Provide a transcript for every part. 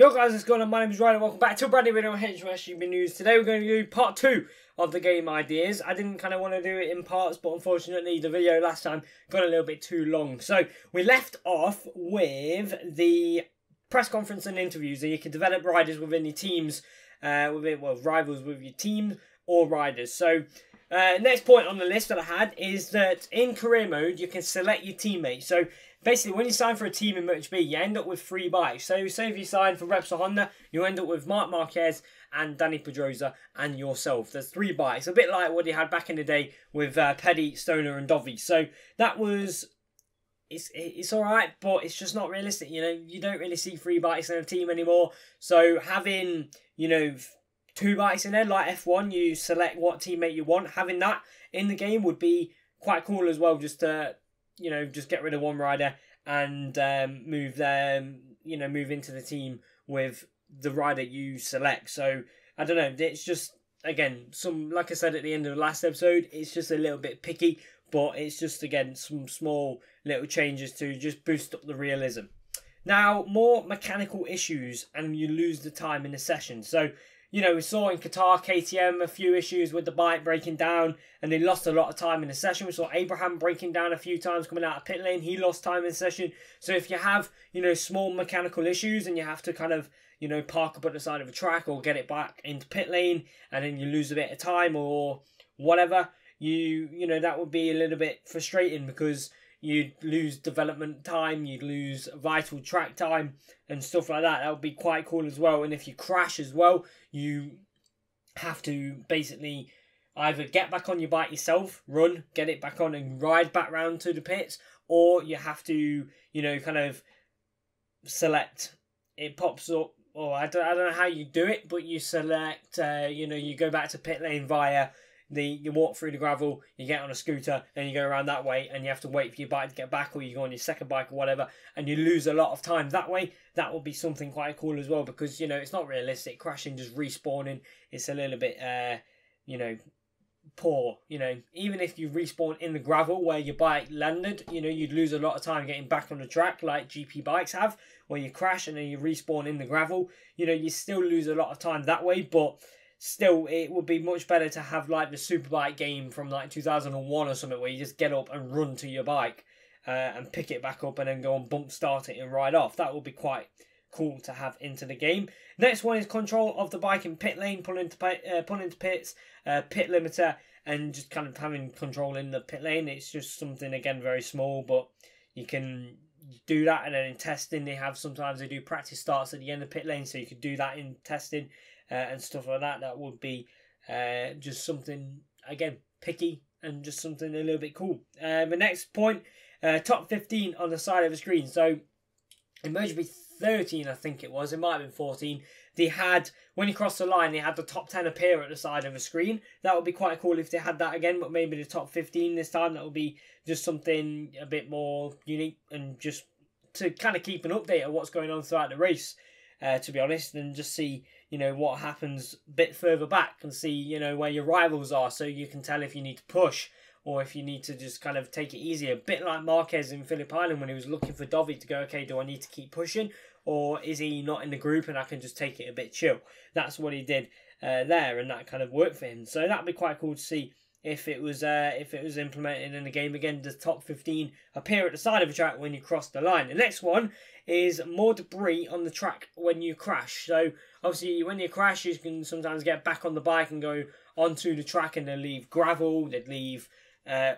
Yo guys, what's going on? My name is Ryan and welcome back to a brand new video on Hijomeatman News. Today we're going to do part 2 of the game ideas. I didn't kind of want to do it in parts, but unfortunately the video last time got a little bit too long. So we left off with the press conference and interviews, and you can develop riders within your teams, rivals with your team or riders. So next point on the list that I had is that in career mode you can select your teammates. So basically, when you sign for a team in MotoGP, you end up with 3 bikes. So, say if you sign for Repsol Honda, you end up with Marc Marquez and Danny Pedrosa and yourself. There's 3 bikes, a bit like what you had back in the day with Petty, Stoner, and Dovi. So that was, it's all right, but it's just not realistic. You know, you don't really see 3 bikes in a team anymore. So having, 2 bikes in there, like F1, you select what teammate you want. Having that in the game would be quite cool as well, just to just get rid of one rider and move into the team with the rider you select. So I don't know. It's just, again, like I said at the end of the last episode, it's just a little bit picky, but it's just, again, some small little changes to just boost up the realism. Now, more mechanical issues, and you lose the time in the session. So, we saw in Qatar, KTM, a few issues with the bike breaking down, and they lost a lot of time in the session. We saw Abraham breaking down a few times coming out of pit lane. He lost time in the session. So if you have, small mechanical issues and you have to kind of, park up at the side of a track or get it back into pit lane, and then you lose a bit of time or whatever, that would be a little bit frustrating because you'd lose development time, you'd lose vital track time and stuff like that. That would be quite cool as well. And if you crash as well, you have to basically either get back on your bike yourself, run, get it back on and ride back round to the pits, or you have to, kind of select, it pops up, or I don't know how you do it, but you select, you go back to pit lane via you walk through the gravel, you get on a scooter, and you go around that way, and you have to wait for your bike to get back, or you go on your second bike or whatever, and you lose a lot of time that way. That will be something quite cool as well, because, it's not realistic. Crashing, just respawning, it's a little bit, poor. Even if you respawn in the gravel where your bike landed, you'd lose a lot of time getting back on the track, like GP bikes have, where you crash and then you respawn in the gravel. You still lose a lot of time that way, but still, it would be much better to have like the Superbike game from like 2001 or something, where you just get up and run to your bike and pick it back up and then go and bump start it and ride off. That would be quite cool to have into the game. Next one is control of the bike in pit lane, pull into pits, pit limiter, and just kind of having control in the pit lane. It's just something, again, very small, but you can do that. And then in testing, sometimes they do practice starts at the end of pit lane, so you could do that in testing. And stuff like that. That would be just something, again, picky and just something a little bit cool. The next point, top 15 on the side of the screen. So in MotoGP 13, I think it was, it might have been 14, they had, when you cross the line, they had the top 10 appear at the side of the screen. That would be quite cool if they had that again, but maybe the top 15 this time. That would be just something a bit more unique and just to kind of keep an update of what's going on throughout the race, to be honest, and just see what happens a bit further back and see, where your rivals are, so you can tell if you need to push or if you need to just kind of take it easy. A bit like Marquez in Phillip Island when he was looking for Dovi to go, okay, do I need to keep pushing, or is he not in the group and I can just take it a bit chill? That's what he did there, and that kind of worked for him. So that'd be quite cool to see if it was implemented in the game again. The top 15 appear at the side of the track when you cross the line. The next one is more debris on the track when you crash. So obviously when you crash, you can sometimes get back on the bike and go onto the track, and they'll leave gravel, they'd leave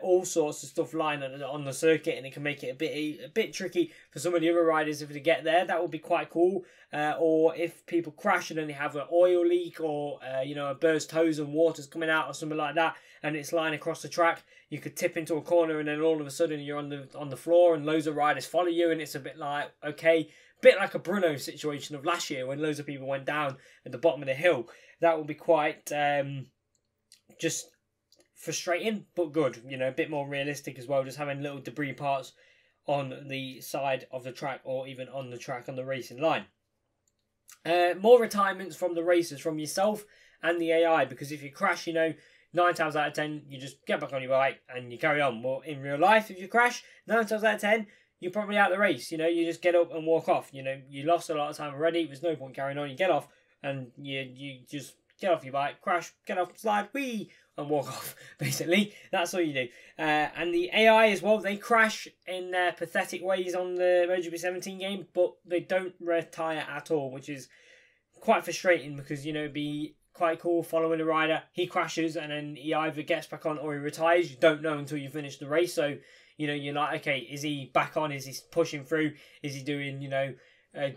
all sorts of stuff lying on the circuit, and it can make it a bit tricky for some of the other riders if they get there. That would be quite cool. Or if people crash and then they have an oil leak, or a burst hose and water's coming out or something like that, and it's lying across the track, you could tip into a corner and then all of a sudden you're on the floor and loads of riders follow you, and it's a bit like, okay, bit like a Bruno situation of last year when loads of people went down at the bottom of the hill. That would be quite just frustrating, but good. A bit more realistic as well, just having little debris parts on the side of the track or even on the track on the racing line. More retirements from the racers, from yourself and the AI, because if you crash, 9 times out of 10, you just get back on your bike and you carry on. Well, in real life, if you crash, 9 times out of 10, you're probably out of the race. You know, you just get up and walk off. You know, you lost a lot of time already. There's no point carrying on. You get off and you just get off your bike, crash, get off, slide, whee, and walk off. Basically, that's all you do. And the AI as well, they crash in their pathetic ways on the MotoGP 17 game, but they don't retire at all, which is quite frustrating because, you know, it'd be quite cool following a rider. He crashes and then he either gets back on or he retires. You don't know until you finish the race. So, you know, you're like, okay, is he back on? Is he pushing through? Is he doing, you know,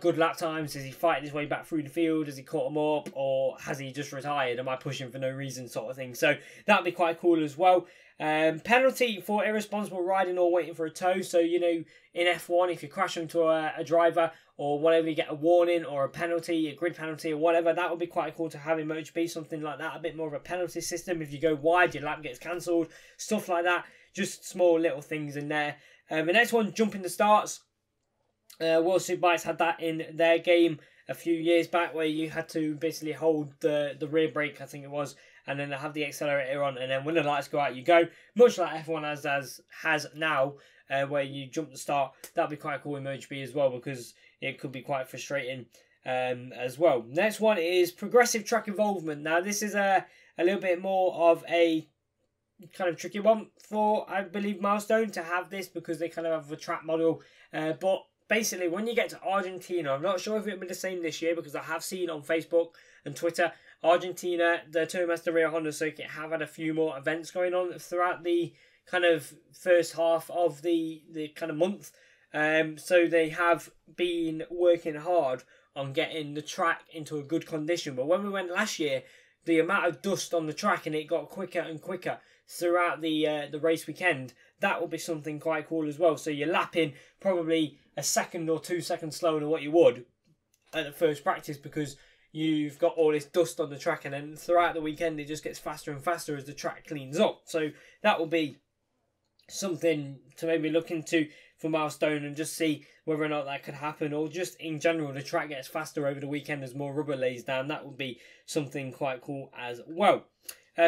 good lap times? Is he fighting his way back through the field? Has he caught him up? Or has he just retired? Am I pushing for no reason, sort of thing? So that'd be quite cool as well. Penalty for irresponsible riding or waiting for a tow. So, you know, in F1, if you crash into a driver or whatever, you get a warning or a penalty, a grid penalty or whatever, that would be quite cool to have in MotoGP, something like that, a bit more of a penalty system. If you go wide, your lap gets cancelled, stuff like that. Just small little things in there. The next one, jumping the starts. World Superbikes had that in their game a few years back, where you had to basically hold the rear brake, I think it was, and then have the accelerator on, and then when the lights go out, you go. Much like F1 has now, where you jump the start. That'd be quite cool in MotoGP as well, because it could be quite frustrating as well. Next one is progressive track involvement. Now, this is a little bit more of a kind of tricky one for, I believe, Milestone to have this, because they kind of have a track model, but basically, when you get to Argentina, I'm not sure if it'll be the same this year, because I have seen on Facebook and Twitter, Argentina, the Tourmaster Rio Honda circuit have had a few more events going on throughout the kind of first half of the kind of month. So they have been working hard on getting the track into a good condition. But when we went last year, the amount of dust on the track, and it got quicker and quicker throughout the race weekend, that will be something quite cool as well. So you're lapping probably a second or 2 seconds slower than what you would at the first practice, because you've got all this dust on the track, and then throughout the weekend it just gets faster and faster as the track cleans up. So that will be something to maybe look into for Milestone, and just see whether or not that could happen, or just in general the track gets faster over the weekend as more rubber lays down. That would be something quite cool as well.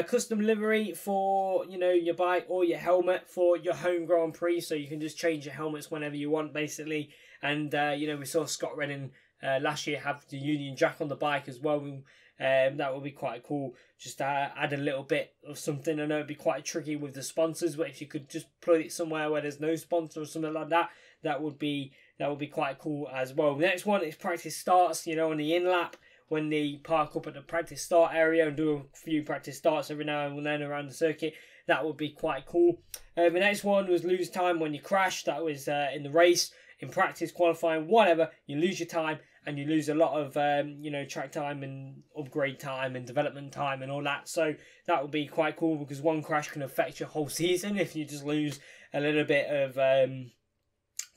Custom livery for, you know, your bike or your helmet for your home Grand Prix, so you can just change your helmets whenever you want, basically. And you know, we saw Scott Redding last year have the Union Jack on the bike as well. That would be quite cool, just to add a little bit of something. I know it'd be quite tricky with the sponsors, but if you could just plug it somewhere where there's no sponsor or something like that, that would be quite cool as well. The next one is practice starts, you know, on the in-lap, when they park up at the practice start area and do a few practice starts every now and then around the circuit. That would be quite cool. The next one was lose time when you crash. That was in the race, in practice, qualifying, whatever. You lose your time, and you lose a lot of you know, track time and upgrade time and development time and all that. So that would be quite cool, because one crash can affect your whole season if you just lose a little bit of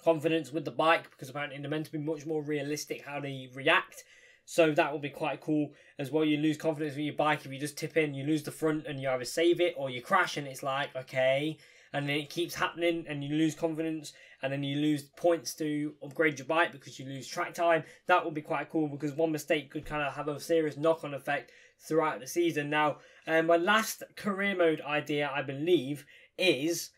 confidence with the bike, because apparently they're meant to be much more realistic how they react. So that will be quite cool as well. You lose confidence with your bike if you just tip in, you lose the front, and you either save it or you crash, and it's like, okay, and then it keeps happening, and you lose confidence, and then you lose points to upgrade your bike because you lose track time. That would be quite cool, because one mistake could kind of have a serious knock-on effect throughout the season. Now, my last career mode idea, I believe, is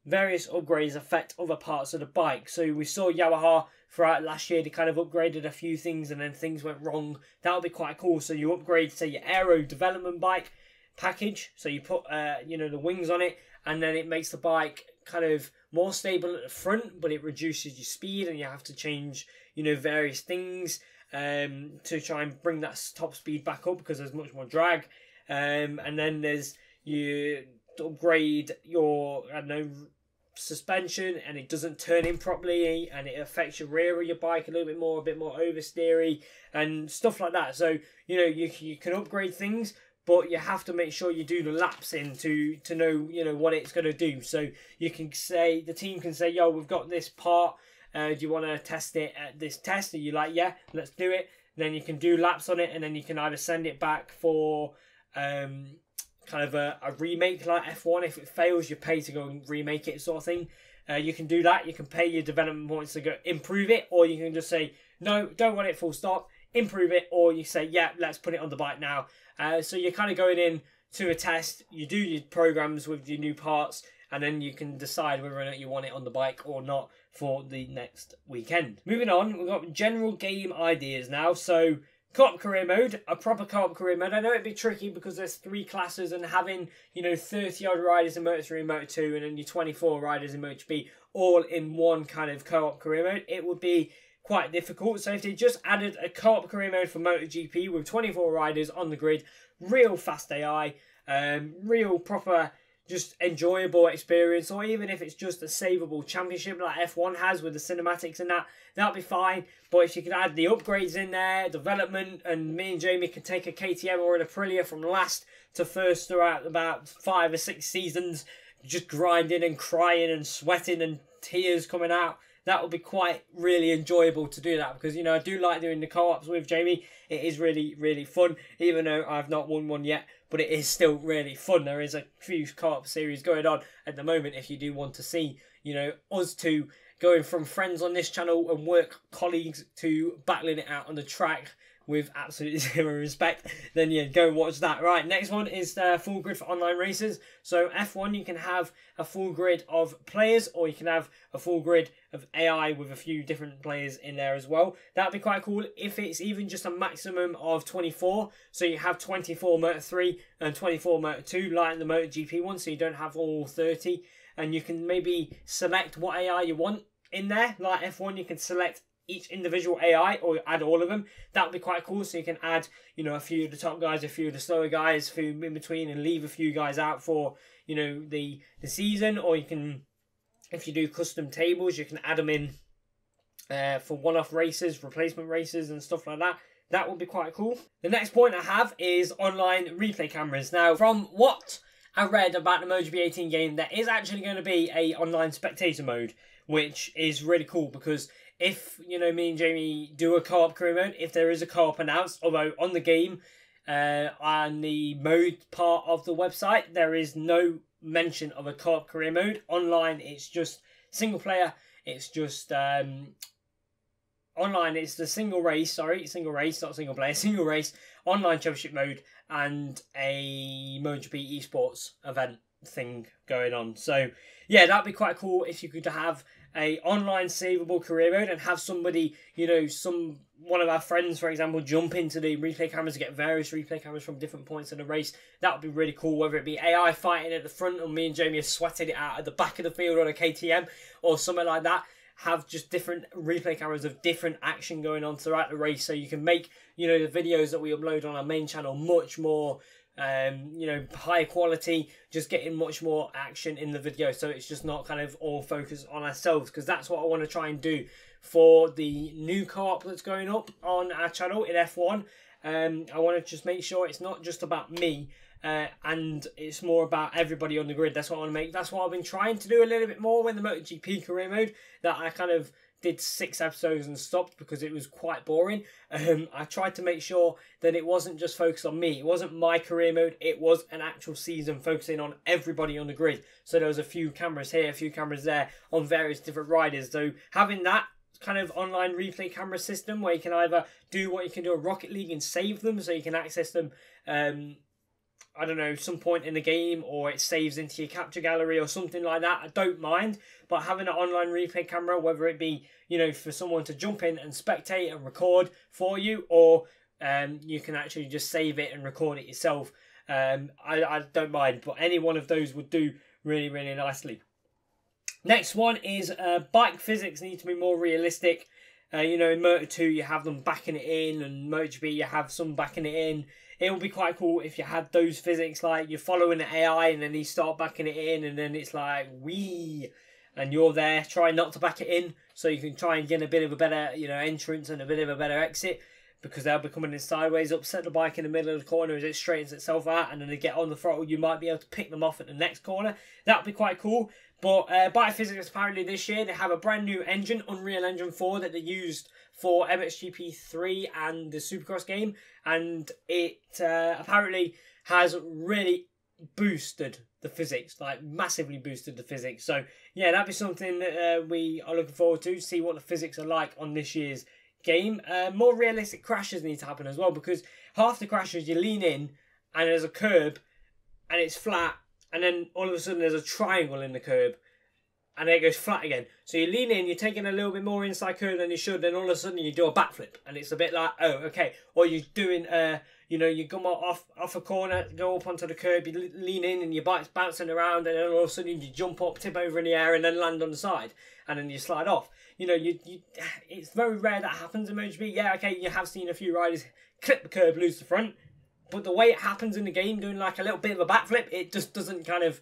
various upgrades affect other parts of the bike. So we saw Yamaha throughout last year, they kind of upgraded a few things and then things went wrong. That would be quite cool. So you upgrade, say, your aero development bike package. So you put, you know, the wings on it, and then it makes the bike kind of more stable at the front, but it reduces your speed, and you have to change, you know, various things to try and bring that top speed back up, because there's much more drag. And then there's, you upgrade your, I don't know, suspension, and it doesn't turn in properly, and it affects your rear of your bike a little bit more, oversteery and stuff like that. So, you know, you can upgrade things, but you have to make sure you do the laps in to know, you know, what it's going to do. So you can say, the team can say, yo, we've got this part, do you want to test it at this test? And you're like, yeah, let's do it. Then you can do laps on it, and then you can either send it back for kind of a remake like F1. If it fails, you pay to go and remake it, sort of thing. You can do that. You can pay your development points to go improve it, or you can just say, no, don't want it, full stop, improve it, or you say, yeah, let's put it on the bike now. So you're kind of going in to a test, you do your programs with your new parts, and then you can decide whether or not you want it on the bike or not for the next weekend. Moving on, we've got general game ideas now. So co-op career mode, a proper co-op career mode. I know it'd be tricky because there's 3 classes, and having, you know, 30 odd riders in Moto3 and Moto2 and then your 24 riders in MotoGP all in one kind of co-op career mode, it would be quite difficult. So if they just added a co-op career mode for MotoGP with 24 riders on the grid, real fast AI, real proper just enjoyable experience, or even if it's just a savable championship like F1 has with the cinematics and that'll be fine. But if you could add the upgrades in there, development, and me and Jamie could take a KTM or an Aprilia from last to first throughout about 5 or 6 seasons, just grinding and crying and sweating and tears coming out, that would be quite really enjoyable to do that, because, you know, I do like doing the co-ops with Jamie. It is really, really fun, even though I've not won one yet, but it is still really fun. There is a few co-op series going on at the moment if you do want to see, you know, us two going from friends on this channel and work colleagues to battling it out on the track with absolutely zero respect, then yeah, go and watch that. Right, next one is full grid for online races. So F1, you can have a full grid of players, or you can have a full grid of AI with a few different players in there as well. That'd be quite cool if it's even just a maximum of 24. So you have 24 Moto3 and 24 Moto2, like the MotoGP one, so you don't have all 30. And you can maybe select what AI you want in there. Like F1, you can select each individual AI or add all of them. That would be quite cool. So you can add, you know, a few of the top guys, a few of the slower guys, a few in between, and leave a few guys out for, you know, the season. Or you can, if you do custom tables, you can add them in for one-off races, replacement races and stuff like that. That would be quite cool. The next point I have is online replay cameras. Now, from what I read about the MotoGP 18 game, there is actually going to be a online spectator mode, which is really cool, because if, you know, me and Jamie do a co-op career mode, if there is a co-op announced, although on the game, on the mode part of the website, there is no mention of a co-op career mode. Online, it's just single player. It's just online, it's the single race, not single player, single race, online championship mode, and a MotoGP esports event thing going on. So yeah, that'd be quite cool if you could have a online savable career mode and have somebody, you know, one of our friends, for example, jump into the replay cameras to get various replay cameras from different points in the race. That would be really cool, whether it be AI fighting at the front or me and Jamie are sweating it out at the back of the field on a KTM or something like that. Have just different replay cameras of different action going on throughout the race, so you can make, you know, the videos that we upload on our main channel much more you know, high quality, just getting much more action in the video, so it's just not kind of all focused on ourselves, because that's what I want to try and do for the new co-op that's going up on our channel in F1. I want to just make sure it's not just about me, and it's more about everybody on the grid. That's what I want to make. That's what I've been trying to do a little bit more when the MotoGP career mode, that I kind of did 6 episodes and stopped because it was quite boring. I tried to make sure that it wasn't just focused on me. It wasn't my career mode. It was an actual season focusing on everybody on the grid. So there was a few cameras here, a few cameras there on various different riders. So having that kind of online replay camera system where you can either do what you can do at Rocket League and save them, so you can access them I don't know, some point in the game, or it saves into your capture gallery or something like that, I don't mind. But having an online replay camera, whether it be, you know, for someone to jump in and spectate and record for you, or you can actually just save it and record it yourself, I don't mind. But any one of those would do really, really nicely. Next one is bike physics need to be more realistic. You know, in Moto2 you have them backing it in, and MotoGP you have some backing it in. It would be quite cool if you had those physics, like you're following the AI and then you start backing it in, and then it's like, wee, and you're there trying not to back it in, so you can try and get a bit of a better, you know, entrance and a bit of a better exit, because they'll be coming in sideways, upset the bike in the middle of the corner as it straightens itself out, and then they get on the throttle, you might be able to pick them off at the next corner. That would be quite cool. But bike physics, apparently this year, they have a brand new engine, Unreal Engine 4, that they used for MXGP 3 and the Supercross game, and it apparently has really boosted the physics, like massively boosted the physics. So yeah, that'd be something that we are looking forward to see what the physics are like on this year's game. More realistic crashes need to happen as well, because half the crashes you lean in and there's a curb and it's flat, and then all of a sudden there's a triangle in the curb, and then it goes flat again. So you lean in, you're taking a little bit more inside curve than you should, then all of a sudden you do a backflip, and it's a bit like, oh, okay. Or you're doing, you come off a corner, go up onto the curb, you lean in, and your bike's bouncing around, and then all of a sudden you jump up, tip over in the air, and then land on the side, and then you slide off. It's very rare that happens in MotoGP. Yeah, okay, you have seen a few riders clip the curb, lose the front, but the way it happens in the game, doing like a little bit of a backflip, it just doesn't kind of,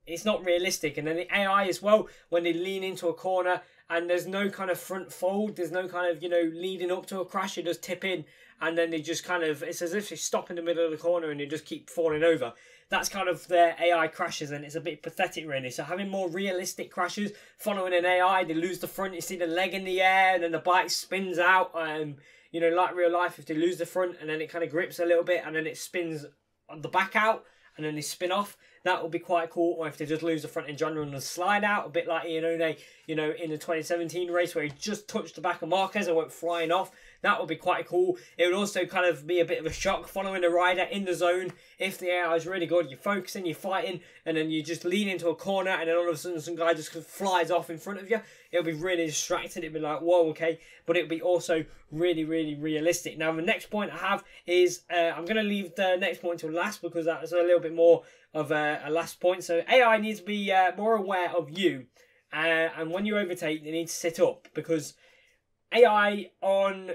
it's not realistic. And then the AI as well, when they lean into a corner and there's no kind of front fold, there's no kind of, leading up to a crash, you just tip in and then they just kind of, it's as if they stop in the middle of the corner and they just keep falling over. That's kind of their AI crashes, and it's a bit pathetic really. So having more realistic crashes, following an AI, they lose the front, you see the leg in the air and then the bike spins out. Like real life, if they lose the front and then it kind of grips a little bit and then it spins on the back out and then they spin off, that would be quite cool. Or if they just lose the front in general and slide out, a bit like in the 2017 race where he just touched the back of Marquez and went flying off. That would be quite cool. It would also kind of be a bit of a shock following a rider in the zone. If the AI is really good, you're focusing, you're fighting, and then you just lean into a corner and then all of a sudden some guy just flies off in front of you. It'll be really distracting. It'll be like, whoa, okay. But it'll be also really, really realistic. Now, the next point I have is, I'm going to leave the next point till last because that's a little bit more of a last point. So AI needs to be more aware of you. And when you overtake, they need to sit up, because AI on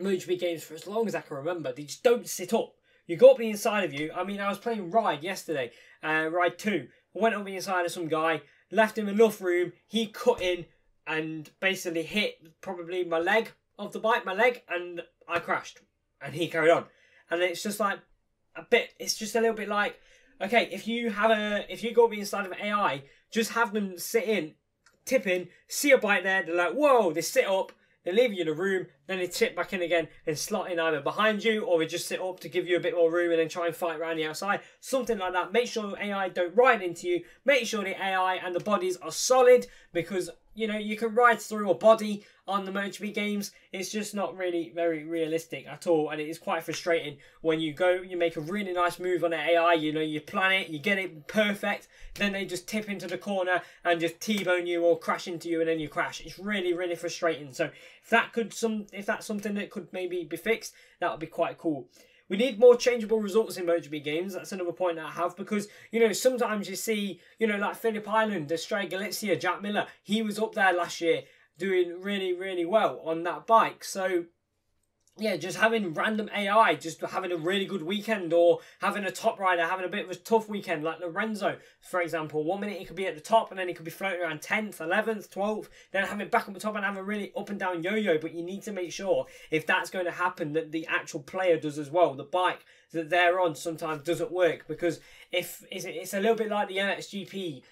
MotoGP games, for as long as I can remember, they just don't sit up. You go up the inside of you. I mean, I was playing Ride yesterday, Ride 2. I went up the inside of some guy, left him enough room, he cut in and basically hit probably my leg of the bike, and I crashed. And he carried on. And it's just like it's just a little bit like, okay, if you go up the inside of AI, just have them sit in, tip in, see a bike there, they're like, whoa, they sit up, they leave you in a room, then they tip back in again and slot in either behind you, or they just sit up to give you a bit more room and then try and fight around the outside. Something like that. Make sure AI don't ride into you. Make sure the AI and the bodies are solid, because, you can ride through a body on the MotoGP games. It's just not really very realistic at all, and it is quite frustrating when you make a really nice move on the AI, you plan it, you get it perfect, then they just tip into the corner and just T-bone you or crash into you and then you crash. It's really, really frustrating. So if that's something that could maybe be fixed, that would be quite cool. We need more changeable results in MotoGP games. That's another point that I have, because, sometimes you see, like Phillip Island, Estrella Galicia, Jack Miller, he was up there last year doing really, really well on that bike. So, yeah, just having random AI, just having a really good weekend, or having a top rider having a bit of a tough weekend, like Lorenzo, for example. 1 minute he could be at the top, and then he could be floating around 10th, 11th, 12th, then having back up the top and have a really up and down yo-yo. But you need to make sure, if that's going to happen, that the actual player does as well. The bike that they're on sometimes doesn't work, because if it's a little bit like the MXGP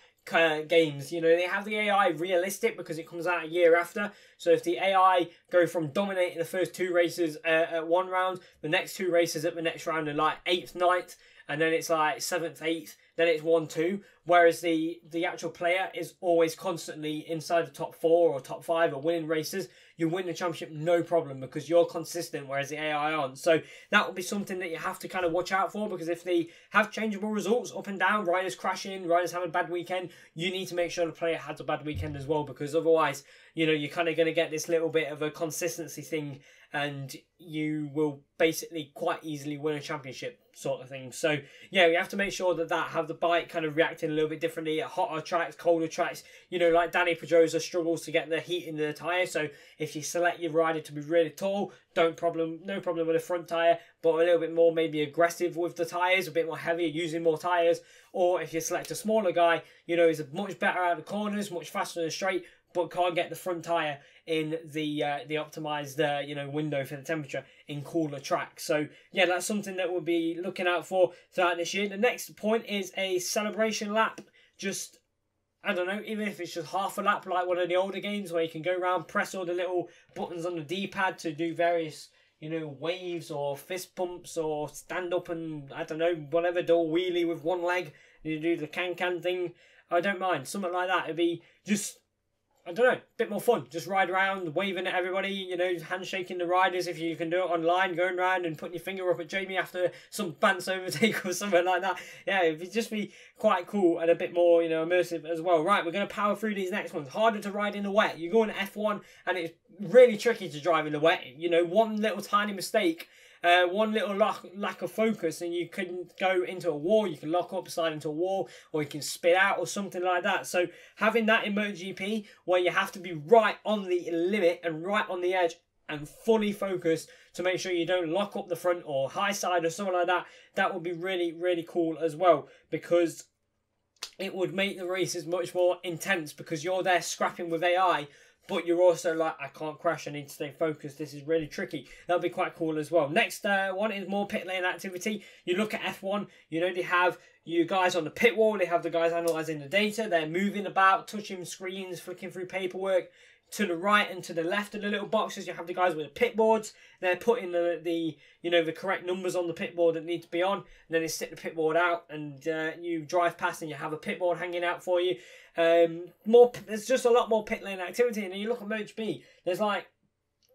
games, they have the AI realistic because it comes out a year after. So if the AI go from dominating the first 2 races at one round, the next 2 races at the next round are like 8th, 9th, and then it's like 7th, 8th, then it's 1, 2. Whereas the actual player is always constantly inside the top 4 or top 5 or winning races. You win the championship no problem because you're consistent, whereas the AI aren't. So that will be something that you have to kind of watch out for, because if they have changeable results up and down, riders crashing, riders have a bad weekend, you need to make sure the player has a bad weekend as well, because otherwise, you're kind of going to get this little bit of a consistency thing, and you will basically quite easily win a championship sort of thing. So yeah, we have to make sure that have the bike kind of reacting a little bit differently at hotter tracks, colder tracks. Like Danny Pedrosa struggles to get the heat in the tyre. So if you select your rider to be really tall, no problem with the front tyre, but a little bit more maybe aggressive with the tyres, a bit more heavier, using more tyres. Or if you select a smaller guy, he's much better out of the corners, much faster than straight, but can't get the front tyre in the optimised window for the temperature in cooler tracks. So yeah, that's something that we'll be looking out for throughout this year. The next point is a celebration lap. Just, I don't know, even if it's just half a lap like one of the older games where you can go around, press all the little buttons on the D-pad to do various, waves or fist pumps, or stand up and, I don't know, whatever, do a wheelie with one leg, you do the can-can thing. I don't mind. Something like that. It'd be just I don't know, a bit more fun. Just ride around, waving at everybody, you know, handshaking the riders if you can do it online, going around and putting your finger up at Jamie after some Bance overtake or something like that. Yeah, it'd just be quite cool and a bit more, you know, immersive as well. Right, we're going to power through these next ones. Harder to ride in the wet. You go in F1 and it's really tricky to drive in the wet. You know, one little tiny mistake, one little lack of focus, and you can go into a wall, you can lock up, slide into a wall, or you can spit out or something like that. So having that in MotoGP, where you have to be right on the limit and right on the edge and fully focused to make sure you don't lock up the front or high side or something like that, that would be really, really cool as well, because it would make the races much more intense, because you're there scrapping with AI, but you're also like, I can't crash, I need to stay focused, this is really tricky. That'll be quite cool as well. Next one is more pit lane activity. You look at F1, you know, they have you guys on the pit wall, they have the guys analysing the data, they're moving about, touching screens, flicking through paperwork. To the right and to the left of the little boxes, you have the guys with the pit boards. They're putting the you know, the correct numbers on the pit board that need to be on, and then they stick the pit board out, and you drive past and you have a pit board hanging out for you. There's just a lot more pit lane activity, and then you look at MotoGP, there's like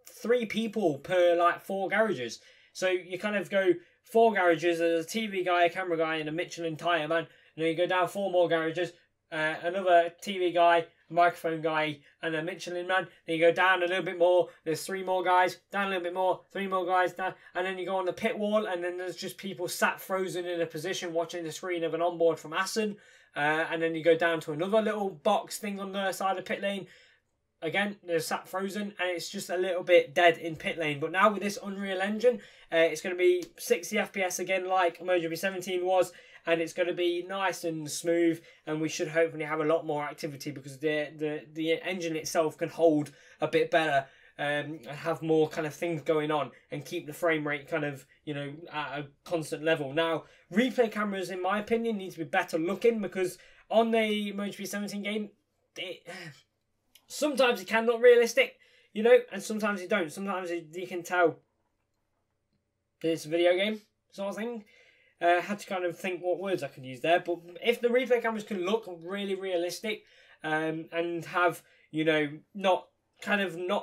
3 people per like 4 garages. So you kind of go 4 garages, there's a TV guy, a camera guy, and a Michelin tyre man, and then you go down 4 more garages, another TV guy, microphone guy, and a Michelin man. Then you go down a little bit more, there's 3 more guys, down a little bit more, 3 more guys, down, and then you go on the pit wall, and then there's just people sat frozen in a position watching the screen of an onboard from Assen, and then you go down to another little box thing on the side of pit lane. Again, they're sat frozen, and it's just a little bit dead in pit lane. But now with this Unreal Engine, it's going to be 60 FPS again, like MotoGP 17 was, and it's going to be nice and smooth, and we should hopefully have a lot more activity, because the engine itself can hold a bit better and have more kind of things going on and keep the frame rate kind of, you know, at a constant level. Now, replay cameras, in my opinion, need to be better looking, because on the MotoGP 17 game, sometimes it can look realistic, you know, and sometimes it don't. Sometimes you can tell that it's a video game sort of thing. Had to kind of think what words I could use there. But if the replay cameras can look really realistic, and have, you know, not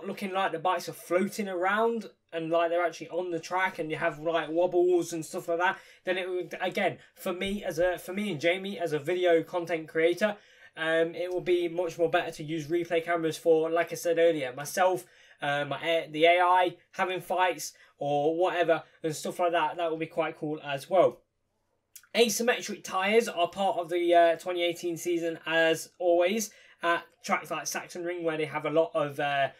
looking like the bikes are floating around and like they're actually on the track, and you have like wobbles and stuff like that, then it would, again, for me and Jamie as a video content creator, it will be much more better to use replay cameras for, like I said earlier, myself, the AI, having fights or whatever and stuff like that. That will be quite cool as well. Asymmetric tyres are part of the 2018 season, as always, at tracks like Sachsenring, where they have a lot of, I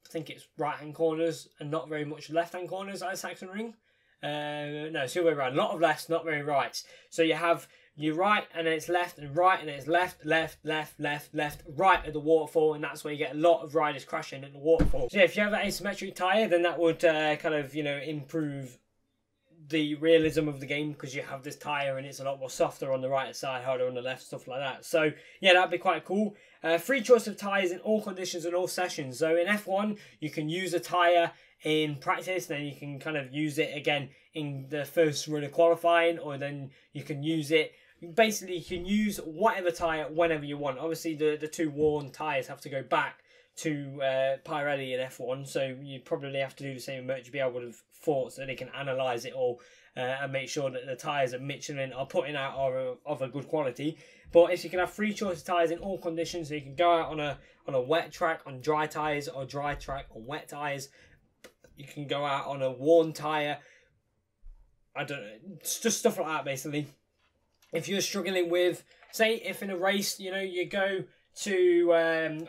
think it's right-hand corners and not very much left-hand corners at Sachsenring. No, it's the other way around. A lot of lefts, not very rights. So you have your right, and then it's left, and right, and then it's left, left, left, left, left, right at the waterfall, and that's where you get a lot of riders crashing at the waterfall. So yeah, if you have an asymmetric tyre, then that would kind of, you know, improve the realism of the game, because you have this tyre and it's a lot more softer on the right side, harder on the left, stuff like that. So yeah, that'd be quite cool. Free choice of tyres in all conditions and all sessions. So in F1, you can use a tyre in practice, then you can kind of use it again in the first run of qualifying, or then you can use it, basically you can use whatever tyre whenever you want. Obviously the 2 worn tyres have to go back to Pirelli in F1, so you probably have to do the same in MotoGP, I would have thought, so they can analyse it all and make sure that the tyres that Michelin are putting out are of a good quality. But if you can have free choice of tyres in all conditions, so you can go out on a wet track on dry tyres, or dry track on wet tyres, you can go out on a worn tyre, I don't know, it's just stuff like that basically. If you're struggling with, say if in a race, you know, you go to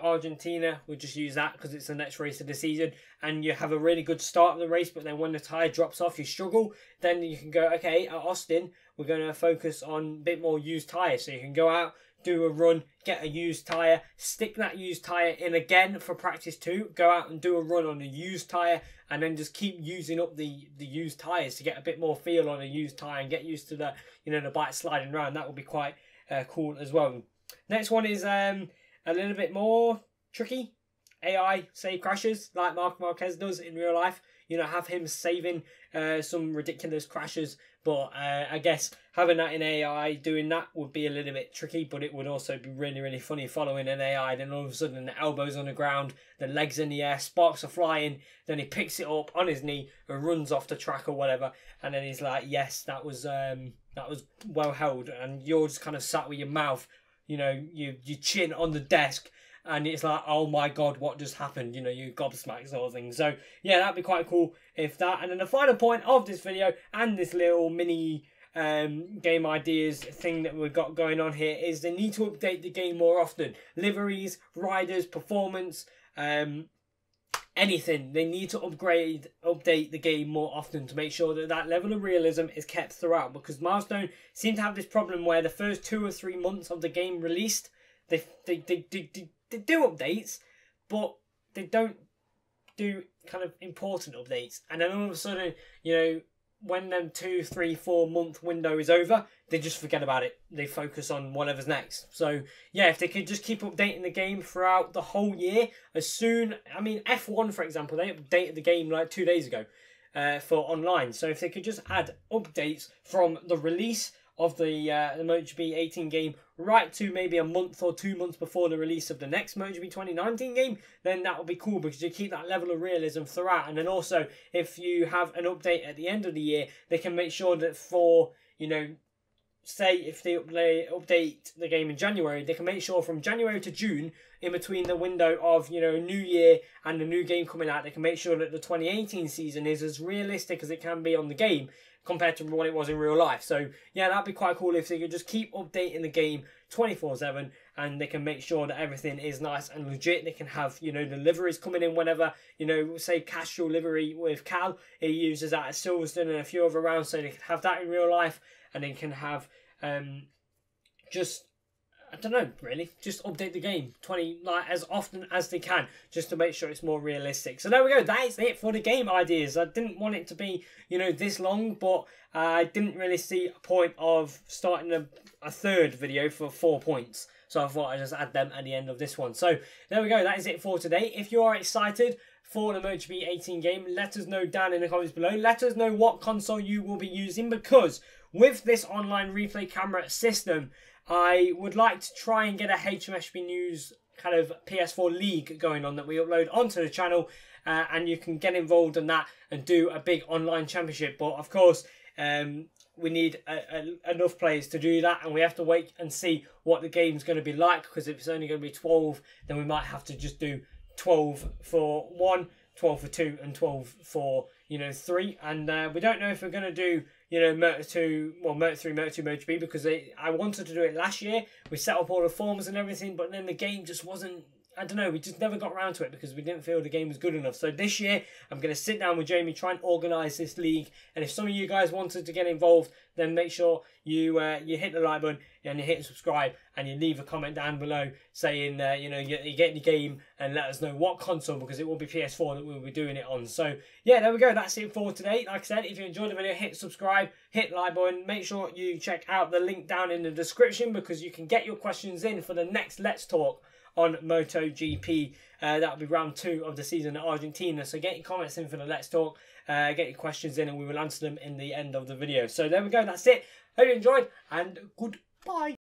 Argentina, we'll just use that because it's the next race of the season, and you have a really good start of the race, but then when the tyre drops off you struggle, then you can go, okay, at Austin we're going to focus on a bit more used tyres. So you can go out, do a run, get a used tyre, stick that used tyre in again for practice 2, go out and do a run on a used tyre, and then just keep using up the used tyres to get a bit more feel on a used tyre and get used to the, you know, the bike sliding around. That would be quite cool as well. Next one is a little bit more tricky. AI save crashes like Marc Marquez does in real life. You know, have him saving some ridiculous crashes. But I guess having that in AI, doing that would be a little bit tricky, but it would also be really, really funny following an AI. Then all of a sudden the elbow's on the ground, the legs in the air, sparks are flying, then he picks it up on his knee and runs off the track or whatever. And then he's like, yes, that was well held. And you're just kind of sat with your mouth, you know, your chin on the desk. And it's like, oh my God, what just happened? You know, you gobsmacked sort of thing. So, yeah, that'd be quite cool if that. And then the final point of this video and this little mini game ideas thing that we've got going on here is they need to update the game more often. Liveries, riders, performance, anything. They need to update the game more often to make sure that that level of realism is kept throughout. Because Milestone seem to have this problem where the first 2 or 3 months of the game released, they do updates, but they don't do kind of important updates. And then all of a sudden, you know, when them 2, 3, 4 month window is over, they just forget about it. They focus on whatever's next. So, yeah, if they could just keep updating the game throughout the whole year, as soon... I mean, F1, for example, they updated the game like 2 days ago for online. So if they could just add updates from the release of the MotoGP 18 game right to maybe a month or 2 months before the release of the next MotoGP 2019 game, then that would be cool because you keep that level of realism throughout. And then also, if you have an update at the end of the year, they can make sure that for, you know, say if they update the game in January, they can make sure from January to June, in between the window of, you know, a new year and a new game coming out, they can make sure that the 2018 season is as realistic as it can be on the game compared to what it was in real life. So, yeah, that'd be quite cool if they could just keep updating the game 24/7 and they can make sure that everything is nice and legit. They can have, you know, the liveries coming in whenever, you know, say Castrol livery with Cal, he uses that at Silverstone and a few other rounds, so they can have that in real life and they can have just... I don't know, really. Just update the game as often as they can, just to make sure it's more realistic. So there we go. That is it for the game ideas. I didn't want it to be, you know, this long, but I didn't really see a point of starting a third video for 4 points. So I thought I'd just add them at the end of this one. So there we go. That is it for today. If you are excited for the MotoGP 18 game, let us know down in the comments below. Let us know what console you will be using, because with this online replay camera system, I would like to try and get a HMSP News kind of PS4 league going on that we upload onto the channel, and you can get involved in that and do a big online championship. But of course, we need enough players to do that, and we have to wait and see what the game's going to be like, because if it's only going to be 12, then we might have to just do 12 for 1, 12 for 2, and 12 for, you know, 3. And we don't know if we're going to do, you know, Moto 2, well, Moto 3, Moto 2, MotoGP, because I wanted to do it last year. We set up all the forms and everything, but then the game just wasn't, I don't know, we just never got around to it because we didn't feel the game was good enough. So this year, I'm going to sit down with Jamie, try and organise this league. And if some of you guys wanted to get involved, then make sure you hit the like button and you hit subscribe and you leave a comment down below saying, you know, you get the game, and let us know what console, because it will be PS4 that we'll be doing it on. So, yeah, there we go. That's it for today. Like I said, if you enjoyed the video, hit subscribe, hit like button. Make sure you check out the link down in the description, because you can get your questions in for the next Let's Talk on MotoGP. That'll be round 2 of the season at Argentina. So get your comments in for the Let's Talk. Get your questions in and we will answer them in the end of the video. So there we go. That's it. Hope you enjoyed, and goodbye.